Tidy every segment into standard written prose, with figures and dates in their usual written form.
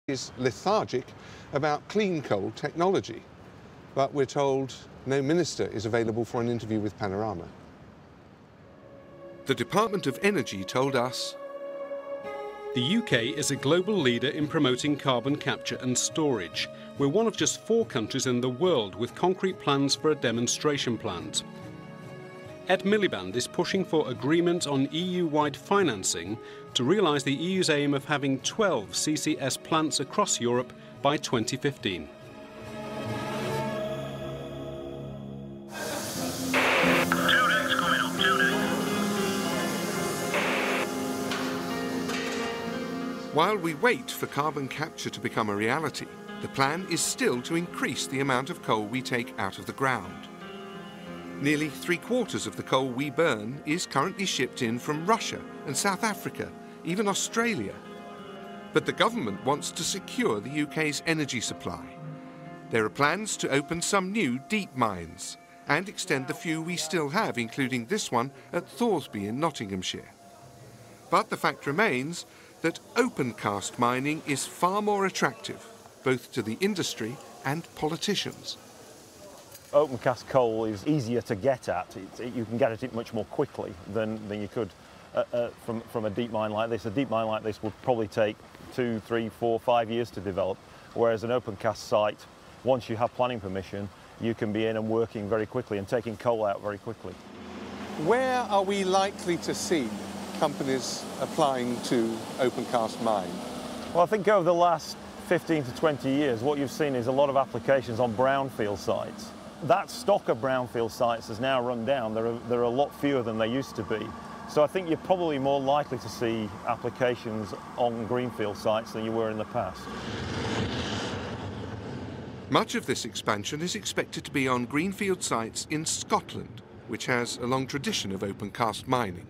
is lethargic about clean coal technology, but we're told no minister is available for an interview with Panorama. The Department of Energy told us the UK is a global leader in promoting carbon capture and storage. We're one of just 4 countries in the world with concrete plans for a demonstration plant. Ed Miliband is pushing for agreement on EU-wide financing to realise the EU's aim of having 12 CCS plants across Europe by 2015. While we wait for carbon capture to become a reality, the plan is still to increase the amount of coal we take out of the ground. Nearly 3/4 of the coal we burn is currently shipped in from Russia and South Africa, even Australia. But the government wants to secure the UK's energy supply. There are plans to open some new deep mines and extend the few we still have, including this one at Thoresby in Nottinghamshire. But the fact remains that open cast mining is far more attractive, both to the industry and politicians. Open cast coal is easier to get at. You can get at it much more quickly than you could from a deep mine like this. A deep mine like this would probably take 2, 3, 4, 5 years to develop, whereas an open cast site, once you have planning permission, you can be in and working very quickly and taking coal out very quickly. Where are we likely to see companies applying to open cast mine? Well, I think over the last 15 to 20 years, what you've seen is a lot of applications on brownfield sites. That stock of brownfield sites has now run down. There are a lot fewer than they used to be. So I think you're probably more likely to see applications on greenfield sites than you were in the past. Much of this expansion is expected to be on greenfield sites in Scotland, which has a long tradition of open cast mining.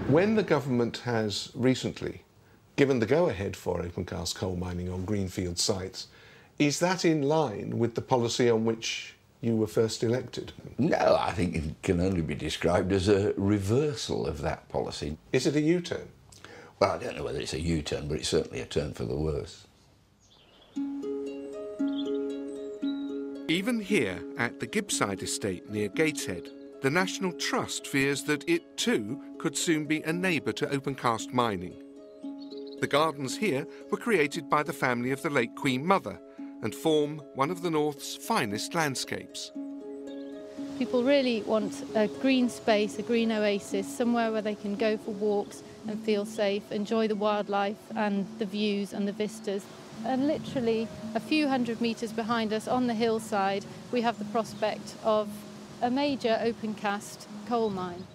When the government has recently given the go-ahead for open cast coal mining on greenfield sites, is that in line with the policy on which you were first elected? No, I think it can only be described as a reversal of that policy. Is it a U-turn? Well, I don't know whether it's a U-turn, but it's certainly a turn for the worse. Even here at the Gibbside estate near Gateshead, the National Trust fears that it too could soon be a neighbour to open cast mining. The gardens here were created by the family of the late Queen Mother and form one of the North's finest landscapes. People really want a green space, a green oasis, somewhere where they can go for walks and feel safe, enjoy the wildlife and the views and the vistas. And literally a few hundred metres behind us on the hillside, we have the prospect of a major open cast coal mine.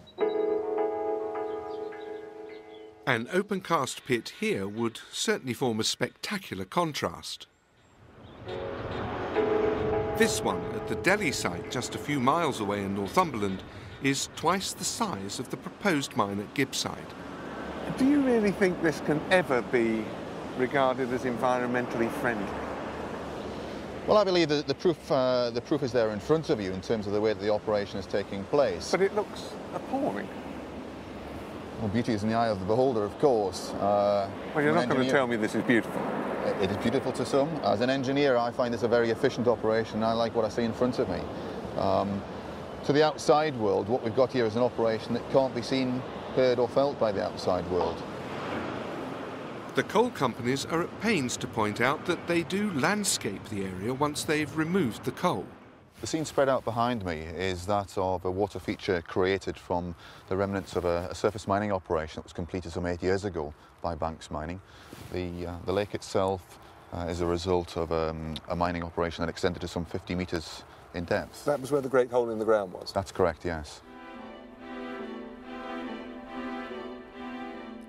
An open cast pit here would certainly form a spectacular contrast. This one at the Delhi site, just a few miles away in Northumberland, is twice the size of the proposed mine at Gibbside. Do you really think this can ever be regarded as environmentally friendly? Well, I believe that the proof is there in front of you in terms of the way that the operation is taking place. But it looks appalling. Well, beauty is in the eye of the beholder, of course. Well, you're not going to tell me this is beautiful. It is beautiful to some. As an engineer, I find this a very efficient operation. I like what I see in front of me. To the outside world, what we've got here is an operation that can't be seen, heard or felt by the outside world. The coal companies are at pains to point out that they do landscape the area once they've removed the coal. The scene spread out behind me is that of a water feature created from the remnants of a surface mining operation that was completed some 8 years ago by Banks Mining. The lake itself is a result of a mining operation that extended to some 50 metres in depth. That was where the great hole in the ground was? That's correct, yes.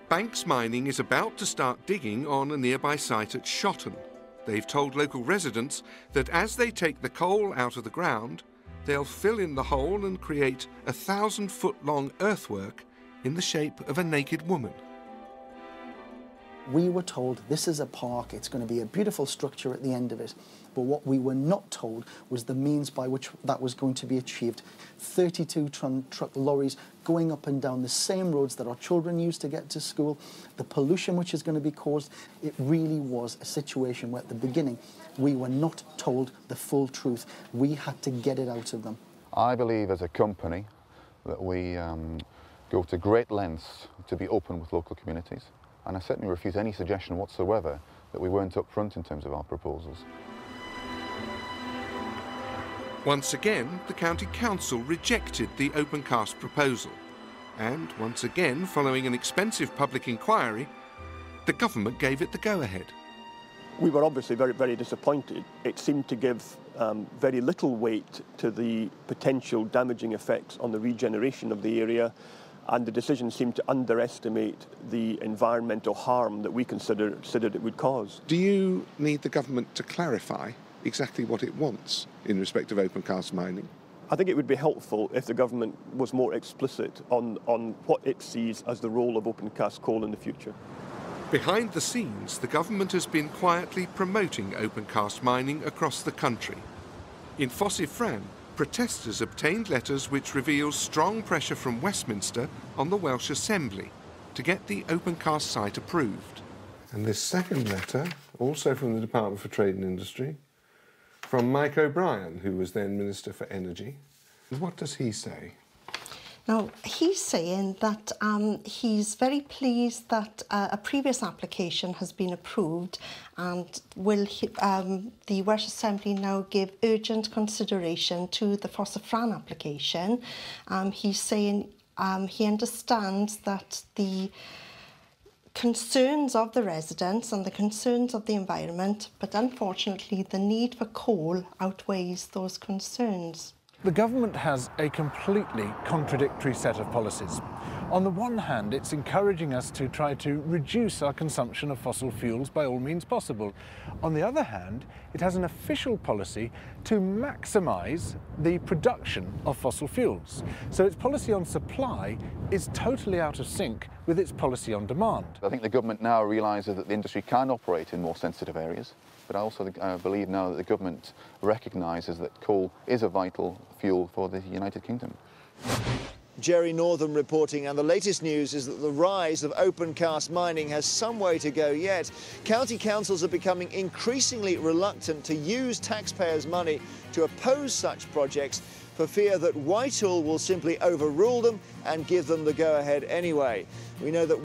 Banks Mining is about to start digging on a nearby site at Shotton. They've told local residents that as they take the coal out of the ground, they'll fill in the hole and create a 1,000-foot-long earthwork in the shape of a naked woman. We were told this is a park, it's going to be a beautiful structure at the end of it. But what we were not told was the means by which that was going to be achieved. 32-ton truck lorries going up and down the same roads that our children used to get to school, the pollution which is going to be caused. It really was a situation where at the beginning we were not told the full truth. We had to get it out of them. I believe as a company that we go to great lengths to be open with local communities, and I certainly refuse any suggestion whatsoever that we weren't upfront in terms of our proposals. Once again, the County Council rejected the open cast proposal. And once again, following an expensive public inquiry, the government gave it the go-ahead. We were obviously very, very disappointed. It seemed to give very little weight to the potential damaging effects on the regeneration of the area, and the decision seemed to underestimate the environmental harm that we considered it would cause. Do you need the government to clarify exactly what it wants in respect of open cast mining? I think it would be helpful if the government was more explicit on what it sees as the role of open cast coal in the future. Behind the scenes, the government has been quietly promoting open cast mining across the country. In Fosse-Fran, protesters obtained letters which reveal strong pressure from Westminster on the Welsh Assembly to get the open cast site approved. And this second letter, also from the Department for Trade and Industry, from Mike O'Brien, who was then Minister for Energy. What does he say? Now, he's saying that he's very pleased that a previous application has been approved, and the Welsh Assembly now give urgent consideration to the Fosse-Fran application. He's saying he understands that the concerns of the residents and the concerns of the environment, but unfortunately the need for coal outweighs those concerns. The government has a completely contradictory set of policies. On the one hand, it's encouraging us to try to reduce our consumption of fossil fuels by all means possible. On the other hand, it has an official policy to maximise the production of fossil fuels. So its policy on supply is totally out of sync with its policy on demand. I think the government now realises that the industry can operate in more sensitive areas, but I also believe now that the government recognises that coal is a vital fuel for the United Kingdom. Jerry Northam reporting, and the latest news is that the rise of open cast mining has some way to go yet. County councils are becoming increasingly reluctant to use taxpayers' money to oppose such projects for fear that Whitehall will simply overrule them and give them the go-ahead anyway. We know that